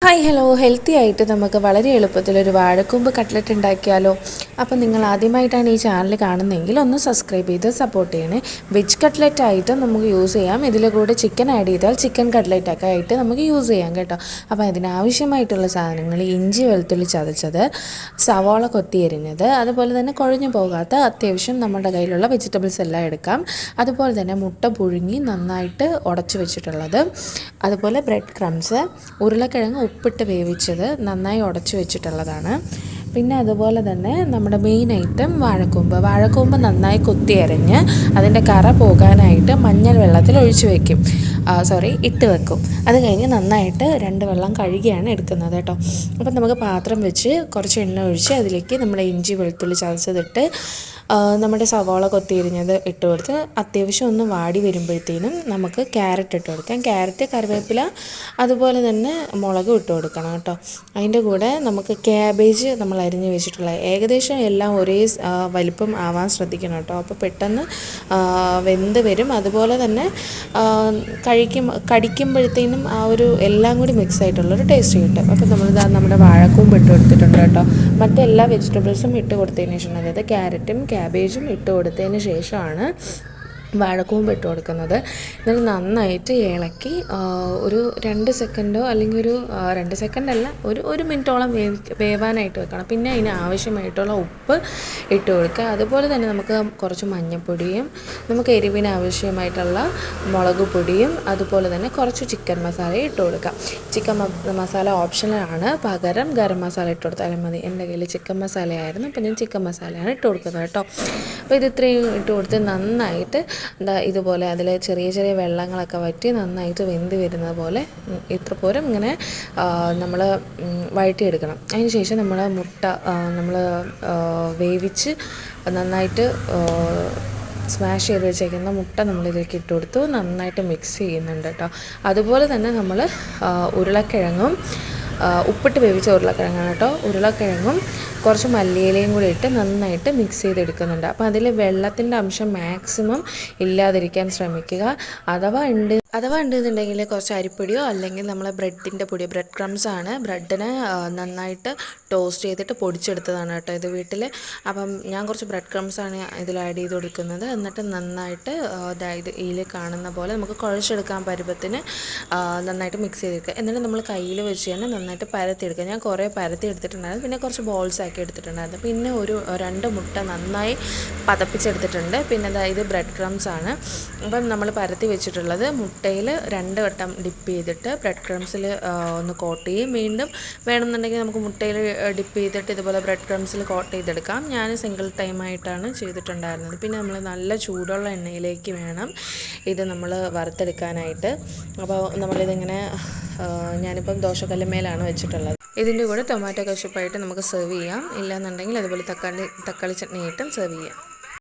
Hi hello, healthy ആയിട്ട് നമുക്ക് വളരെ എളുപ്പത്തിലൊരു വാഴക്കൂമ്പ് കട്ട്ലറ്റ് ഉണ്ടാക്കിയാലോ. അപ്പോൾ നിങ്ങൾ ആദ്യമായിട്ടാണ് ഈ ചാനൽ കാണുന്നതെങ്കിൽ ഒന്ന് സബ്സ്ക്രൈബ് ചെയ്ത് സപ്പോർട്ട് ചെയ്യണേ. വെജ് കട്ട്ലറ്റ് ആയിട്ട് നമുക്ക് യൂസ് ചെയ്യാം. ഇതിൽ കൂടെ ചിക്കൻ ആഡ് ചെയ്താൽ ചിക്കൻ കട്ട്ലറ്റൊക്കെ ആയിട്ട് നമുക്ക് യൂസ് ചെയ്യാം കേട്ടോ. അപ്പോൾ അതിനാവശ്യമായിട്ടുള്ള സാധനങ്ങൾ ഇഞ്ചി വെളുത്തുള്ളി ചതച്ചത്, സവാള കൊത്തി എരിഞ്ഞത്, അതുപോലെ തന്നെ കുഴഞ്ഞു പോകാത്ത അത്യാവശ്യം നമ്മുടെ കയ്യിലുള്ള വെജിറ്റബിൾസ് എല്ലാം എടുക്കാം. അതുപോലെ തന്നെ മുട്ട പുഴുങ്ങി നന്നായിട്ട് ഉടച്ചു വെച്ചിട്ടുള്ളത്, അതുപോലെ ബ്രെഡ് ക്രംസ്, ഉരുളക്കിഴങ്ങ് ഉപ്പിട്ട് വേവിച്ചത് നന്നായി ഉടച്ചു വെച്ചിട്ടുള്ളതാണ്. പിന്നെ അതുപോലെ തന്നെ നമ്മുടെ മെയിൻ ഐറ്റം വാഴക്കൂമ്പ് നന്നായി കുത്തി അരിഞ്ഞ് അതിൻ്റെ കറ പോകാനായിട്ട് മഞ്ഞൾ വെള്ളത്തിൽ ഇട്ട് വെക്കും. അത് കഴിഞ്ഞ് നന്നായിട്ട് 2 വെള്ളം കഴുകിയാണ് എടുക്കുന്നത് കേട്ടോ. അപ്പം നമുക്ക് പാത്രം വെച്ച് കുറച്ച് എണ്ണ ഒഴിച്ച് അതിലേക്ക് നമ്മുടെ ഇഞ്ചി വെളുത്തുള്ളി ചതച്ചതിട്ട് നമ്മുടെ സവാള കൊത്തിയരിഞ്ഞത് ഇട്ട് കൊടുത്ത് അത്യാവശ്യം ഒന്ന് വാടി വരുമ്പോഴത്തേനും നമുക്ക് ക്യാരറ്റ് ഇട്ട് കൊടുക്കാം. ക്യാരറ്റ്, കറിവേപ്പില, അതുപോലെ തന്നെ മുളകും ഇട്ട് കൊടുക്കണം കേട്ടോ. അതിൻ്റെ കൂടെ നമുക്ക് ക്യാബേജ് നമ്മൾ അരിഞ്ഞ് വെച്ചിട്ടുള്ള ഏകദേശം എല്ലാം ഒരേ വലിപ്പം ആവാൻ ശ്രദ്ധിക്കണം കേട്ടോ. അപ്പോൾ പെട്ടെന്ന് വെന്ത് വരും. അതുപോലെ തന്നെ കടിക്കുമ്പോഴത്തേനും ആ ഒരു എല്ലാം കൂടി മിക്സ് ആയിട്ടുള്ളൊരു ടേസ്റ്റ് കിട്ടും. അപ്പോൾ നമ്മുടെ വാഴക്കൂമ്പ് ഇട്ട് കൊടുത്തിട്ടുണ്ട് കേട്ടോ. മറ്റെല്ലാ വെജിറ്റബിൾസും ഇട്ട് കൊടുത്തതിന് ശേഷം, അതായത് ക്യാരറ്റും ക്യാബേജും ഇട്ട് കൊടുത്തതിന് ശേഷമാണ് വാഴക്കൂമ്പ് ഇട്ട് കൊടുക്കുന്നത്. എന്നിട്ട് നന്നായിട്ട് ഇളക്കി ഒരു 2 സെക്കൻഡോ അല്ലെങ്കിൽ ഒരു 2 സെക്കൻഡല്ല, ഒരു മിനിറ്റോളം വേവാനായിട്ട് വെക്കണം. പിന്നെ അതിന് ആവശ്യമായിട്ടുള്ള ഉപ്പ് ഇട്ട് കൊടുക്കുക. അതുപോലെ തന്നെ നമുക്ക് കുറച്ച് മഞ്ഞൾപ്പൊടിയും, നമുക്ക് എരിവിന് ആവശ്യമായിട്ടുള്ള മുളക് പൊടിയും, അതുപോലെ തന്നെ കുറച്ച് ചിക്കൻ മസാലയും ഇട്ട് കൊടുക്കാം. ചിക്കൻ മസാല ഓപ്ഷനാണ്, പകരം ഗരം മസാല ഇട്ട് കൊടുത്താലും മതി. എൻ്റെ കയ്യിൽ ചിക്കൻ മസാലയായിരുന്നു, അപ്പോൾ ഞാൻ ചിക്കൻ മസാലയാണ് ഇട്ട് കൊടുക്കുന്നത് കേട്ടോ. അപ്പോൾ ഇത് ഇത്രയും ഇട്ട് കൊടുത്ത് നന്നായിട്ട് ഇതുപോലെ അതിൽ ചെറിയ ചെറിയ വെള്ളങ്ങളൊക്കെ വറ്റി നന്നായിട്ട് വെന്ത് വരുന്നത് പോലെ ഇത്ര പോരും ഇങ്ങനെ നമ്മൾ വഴറ്റിയെടുക്കണം. അതിന് ശേഷം നമ്മൾ മുട്ട വേവിച്ച് നന്നായിട്ട് സ്മാഷ് ചെയ്ത് വെച്ചേക്കുന്ന മുട്ട നമ്മളിതിലേക്ക് ഇട്ട് കൊടുത്തു നന്നായിട്ട് മിക്സ് ചെയ്യുന്നുണ്ട് കേട്ടോ. അതുപോലെ തന്നെ നമ്മൾ ഉരുളക്കിഴങ്ങും, ഉപ്പിട്ട് വേവിച്ച ഉരുളക്കിഴങ്ങാണ് കേട്ടോ. ഉരുളക്കിഴങ്ങും കുറച്ച് മല്ലിയിലയും കൂടി ഇട്ട് നന്നായിട്ട് മിക്സ് ചെയ്തെടുക്കുന്നുണ്ട്. അപ്പോൾ അതിൽ വെള്ളത്തിൻ്റെ അംശം മാക്സിമം ഇല്ലാതിരിക്കാൻ ശ്രമിക്കുക. അഥവാ ഉണ്ടെന്നുണ്ടെങ്കിൽ കുറച്ച് അരിപ്പൊടിയോ അല്ലെങ്കിൽ നമ്മളെ ബ്രെഡ് ക്രംസ് ആണ്. ബ്രെഡിനെ നന്നായിട്ട് ടോസ്റ്റ് ചെയ്തിട്ട് പൊടിച്ചെടുത്തതാണ് കേട്ടോ ഇത് വീട്ടിൽ. അപ്പം ഞാൻ കുറച്ച് ബ്രെഡ് ക്രംസ് ആണ് ഇതിൽ ആഡ് ചെയ്ത് കൊടുക്കുന്നത്. എന്നിട്ട് നന്നായിട്ട് അതായത് ഇതിൽ കാണുന്ന പോലെ നമുക്ക് കുഴച്ചെടുക്കാൻ പരുവത്തിന് നന്നായിട്ട് മിക്സ് ചെയ്തെടുക്കുക. എന്നിട്ട് നമ്മൾ കയ്യിൽ വെച്ച് തന്നെ നന്നായിട്ട് പരത്തിയെടുക്കുക. ഞാൻ കുറേ പരത്തി എടുത്തിട്ടുണ്ടായിരുന്നു, പിന്നെ കുറച്ച് ബോൾസ് ആക്കി എടുത്തിട്ടുണ്ടായിരുന്നു. പിന്നെ ഒരു 2 മുട്ട നന്നായി പതപ്പിച്ചെടുത്തിട്ടുണ്ട്. പിന്നെ അതായത് ബ്രെഡ് ക്രംസ് ആണ്. അപ്പം നമ്മൾ പരത്തി വെച്ചിട്ടുള്ളത് മുട്ടയിൽ 2 വട്ടം ഡിപ്പ് ചെയ്തിട്ട് ബ്രെഡ് ക്രംസിൽ ഒന്ന് കോട്ട് ചെയ്യും. വീണ്ടും വേണമെന്നുണ്ടെങ്കിൽ നമുക്ക് മുട്ടയിൽ ഡിപ്പ് ചെയ്തിട്ട് ഇതുപോലെ ബ്രെഡ് ക്രംസിൽ കോട്ട് ചെയ്തെടുക്കാം. ഞാൻ സിംഗിൾ ടൈമായിട്ടാണ് ചെയ്തിട്ടുണ്ടായിരുന്നത്. പിന്നെ നമ്മൾ നല്ല ചൂടുള്ള എണ്ണയിലേക്ക് വേണം ഇത് നമ്മൾ വറുത്തെടുക്കാനായിട്ട്. അപ്പോൾ നമ്മളിതിങ്ങനെ ഞാനിപ്പം ദോശക്കല്ലുമേലാണ് വെച്ചിട്ടുള്ളത്. ഇതിൻ്റെ കൂടെ ടൊമാറ്റോ കെച്ചപ്പായിട്ട് നമുക്ക് സെർവ് ചെയ്യാം. ഇല്ലാന്നുണ്ടെങ്കിൽ അതുപോലെ തക്കാളി ചട്നി ആയിട്ടും സെർവ് ചെയ്യാം.